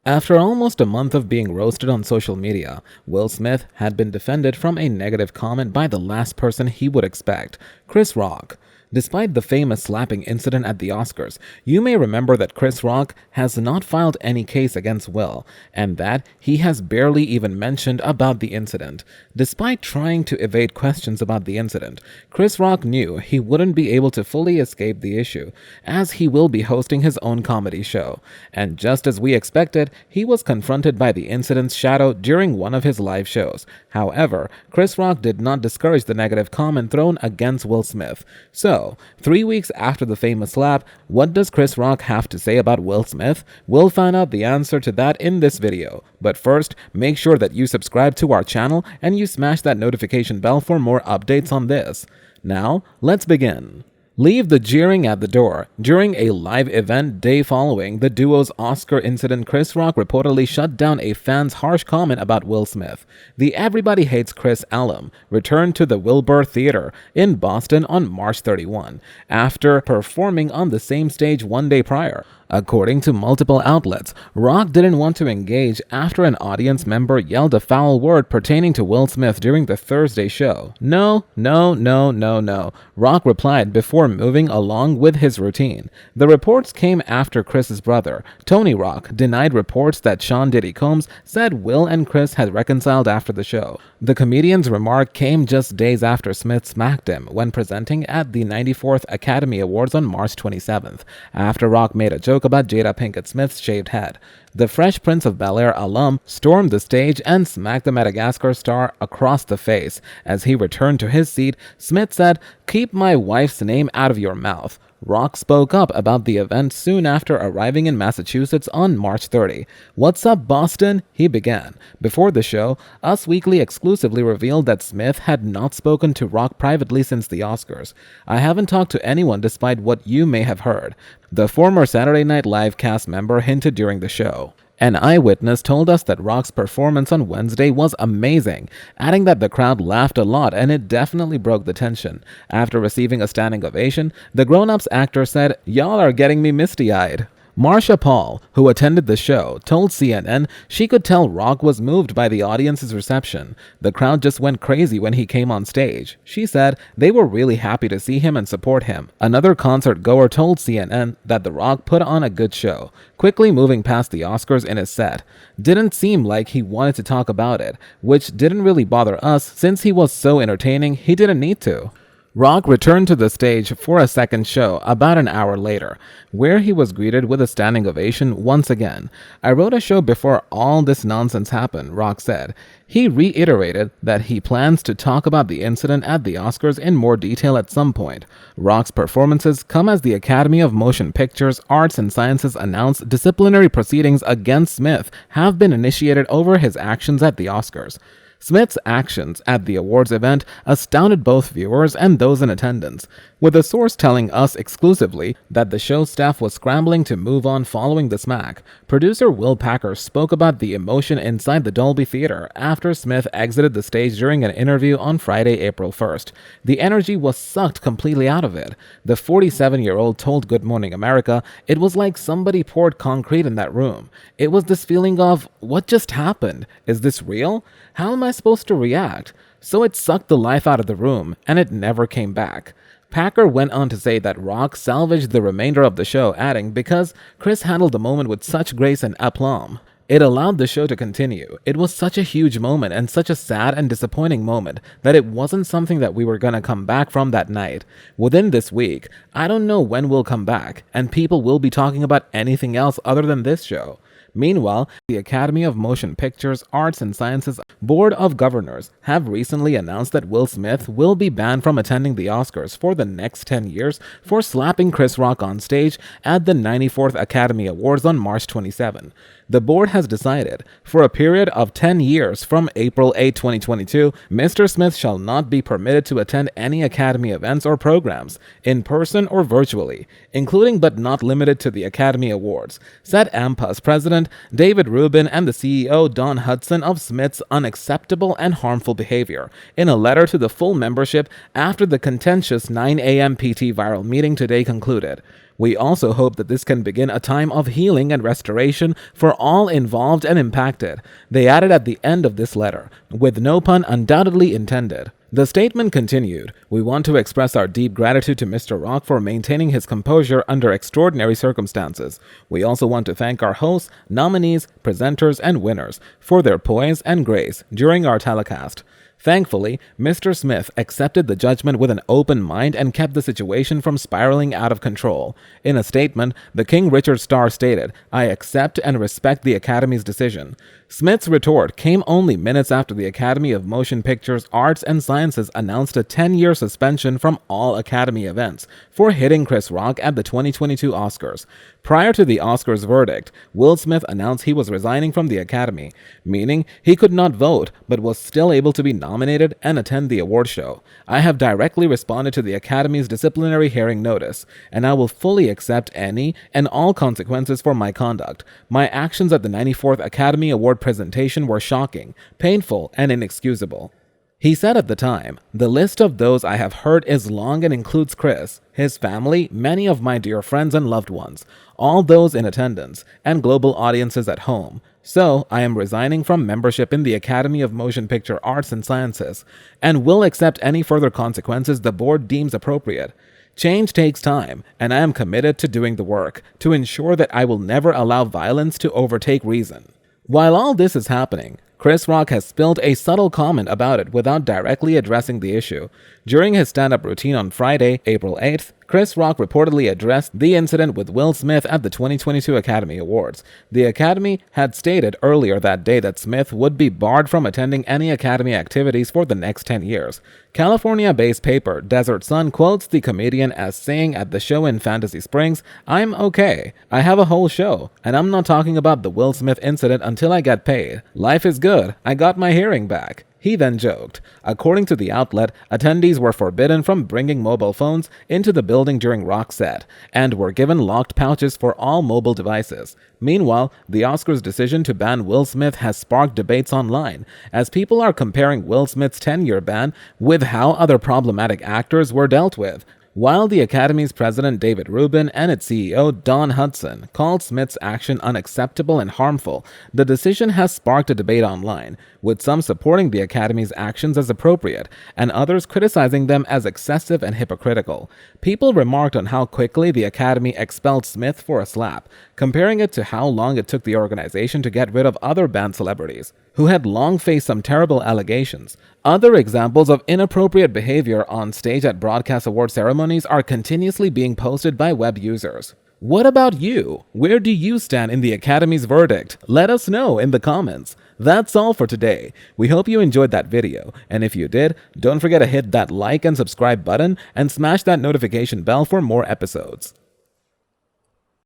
After almost a month of being roasted on social media, Will Smith had been defended from a negative comment by the last person he would expect, Chris Rock. Despite the famous slapping incident at the Oscars, you may remember that Chris Rock has not filed any case against Will, and that he has barely even mentioned about the incident. Despite trying to evade questions about the incident, Chris Rock knew he wouldn't be able to fully escape the issue, as he will be hosting his own comedy show. And just as we expected, he was confronted by the incident's shadow during one of his live shows. However, Chris Rock did not discourage the negative comment thrown against Will Smith. So, 3 weeks after the famous slap, what does Chris Rock have to say about Will Smith? We'll find out the answer to that in this video. But first, make sure that you subscribe to our channel and you smash that notification bell for more updates on this. Now, let's begin. Leave the jeering at the door. During a live event day following the duo's Oscar incident, Chris Rock reportedly shut down a fan's harsh comment about Will Smith. The Everybody Hates Chris alum returned to the Wilbur Theatre in Boston on March 31, after performing on the same stage one day prior. According to multiple outlets, Rock didn't want to engage after an audience member yelled a foul word pertaining to Will Smith during the Thursday show. No, Rock replied before moving along with his routine. The reports came after Chris's brother, Tony Rock, denied reports that Sean Diddy Combs said Will and Chris had reconciled after the show. The comedian's remark came just days after Smith smacked him when presenting at the 94th Academy Awards on March 27th, after Rock made a joke about Jada Pinkett Smith's shaved head. The Fresh Prince of Bel-Air alum stormed the stage and smacked the Madagascar star across the face. As he returned to his seat, Smith said, "Keep my wife's name out of your mouth." Rock spoke up about the event soon after arriving in Massachusetts on March 30. "What's up, Boston?" he began. Before the show, Us Weekly exclusively revealed that Smith had not spoken to Rock privately since the Oscars. "I haven't talked to anyone despite what you may have heard," the former Saturday Night Live cast member hinted during the show. An eyewitness told us that Rock's performance on Wednesday was amazing, adding that the crowd laughed a lot and it definitely broke the tension. After receiving a standing ovation, the grown-ups actor said, "Y'all are getting me misty-eyed." Marsha Paul, who attended the show, told CNN she could tell Rock was moved by the audience's reception. "The crowd just went crazy when he came on stage." She said they were really happy to see him and support him. Another concert goer told CNN that The Rock put on a good show, quickly moving past the Oscars in his set. "Didn't seem like he wanted to talk about it, which didn't really bother us since he was so entertaining he didn't need to." Rock returned to the stage for a second show about an hour later, where he was greeted with a standing ovation once again. "I wrote a show before all this nonsense happened," Rock said. He reiterated that he plans to talk about the incident at the Oscars in more detail at some point. Rock's performances come as the Academy of Motion Pictures, Arts and Sciences announced disciplinary proceedings against Smith have been initiated over his actions at the Oscars. Smith's actions at the awards event astounded both viewers and those in attendance, with a source telling us exclusively that the show staff was scrambling to move on following the smack. Producer Will Packer spoke about the emotion inside the Dolby Theatre after Smith exited the stage during an interview on Friday, April 1st. "The energy was sucked completely out of it." The 47-year-old told Good Morning America it was like somebody poured concrete in that room. "It was this feeling of, what just happened? Is this real? How am I supposed to react?" So it sucked the life out of the room, and it never came back. Packer went on to say that Rock salvaged the remainder of the show, adding, "Because Chris handled the moment with such grace and aplomb, it allowed the show to continue. It was such a huge moment and such a sad and disappointing moment that it wasn't something that we were gonna come back from that night. Within this week, I don't know when we'll come back, and people will be talking about anything else other than this show." Meanwhile, the Academy of Motion Pictures, Arts and Sciences Board of Governors have recently announced that Will Smith will be banned from attending the Oscars for the next 10 years for slapping Chris Rock on stage at the 94th Academy Awards on March 27. The board has decided, for a period of 10 years from April 8, 2022, Mr. Smith shall not be permitted to attend any Academy events or programs, in person or virtually, including but not limited to the Academy Awards, said AMPA's president David Rubin and the CEO Don Hudson of Smith's unacceptable and harmful behavior in a letter to the full membership after the contentious 9 a.m. PT viral meeting today concluded. We also hope that this can begin a time of healing and restoration for all involved and impacted, they added at the end of this letter, with no pun undoubtedly intended. The statement continued, "We want to express our deep gratitude to Mr. Rock for maintaining his composure under extraordinary circumstances. We also want to thank our hosts, nominees, presenters, and winners for their poise and grace during our telecast. Thankfully, Mr. Smith accepted the judgment with an open mind and kept the situation from spiraling out of control." In a statement, the King Richard star stated, "I accept and respect the Academy's decision." Smith's retort came only minutes after the Academy of Motion Pictures Arts and Sciences announced a 10-year suspension from all Academy events for hitting Chris Rock at the 2022 Oscars. Prior to the Oscars verdict, Will Smith announced he was resigning from the Academy, meaning he could not vote but was still able to be nominated and attend the award show. "I have directly responded to the Academy's disciplinary hearing notice, and I will fully accept any and all consequences for my conduct. My actions at the 94th Academy Award presentation were shocking, painful, and inexcusable." He said at the time, "The list of those I have hurt is long and includes Chris, his family, many of my dear friends and loved ones, all those in attendance, and global audiences at home. So, I am resigning from membership in the Academy of Motion Picture Arts and Sciences, and will accept any further consequences the board deems appropriate. Change takes time, and I am committed to doing the work to ensure that I will never allow violence to overtake reason." While all this is happening, Chris Rock has spilled a subtle comment about it without directly addressing the issue. During his stand-up routine on Friday, April 8th, Chris Rock reportedly addressed the incident with Will Smith at the 2022 Academy Awards. The Academy had stated earlier that day that Smith would be barred from attending any Academy activities for the next 10 years. California-based paper Desert Sun quotes the comedian as saying at the show in Fantasy Springs, "I'm okay. I have a whole show, and I'm not talking about the Will Smith incident until I get paid. Life is good. I got my hearing back." He then joked. According to the outlet, attendees were forbidden from bringing mobile phones into the building during Rock's set and were given locked pouches for all mobile devices. Meanwhile, the Oscars' decision to ban Will Smith has sparked debates online, as people are comparing Will Smith's 10-year ban with how other problematic actors were dealt with. While the Academy's president David Rubin and its CEO Don Hudson called Smith's action unacceptable and harmful, the decision has sparked a debate online, with some supporting the Academy's actions as appropriate and others criticizing them as excessive and hypocritical. People remarked on how quickly the Academy expelled Smith for a slap, comparing it to how long it took the organization to get rid of other banned celebrities, who had long faced some terrible allegations. Other examples of inappropriate behavior on stage at broadcast award ceremonies are continuously being posted by web users. What about you? Where do you stand in the Academy's verdict? Let us know in the comments. That's all for today. We hope you enjoyed that video, and if you did, don't forget to hit that like and subscribe button and smash that notification bell for more episodes.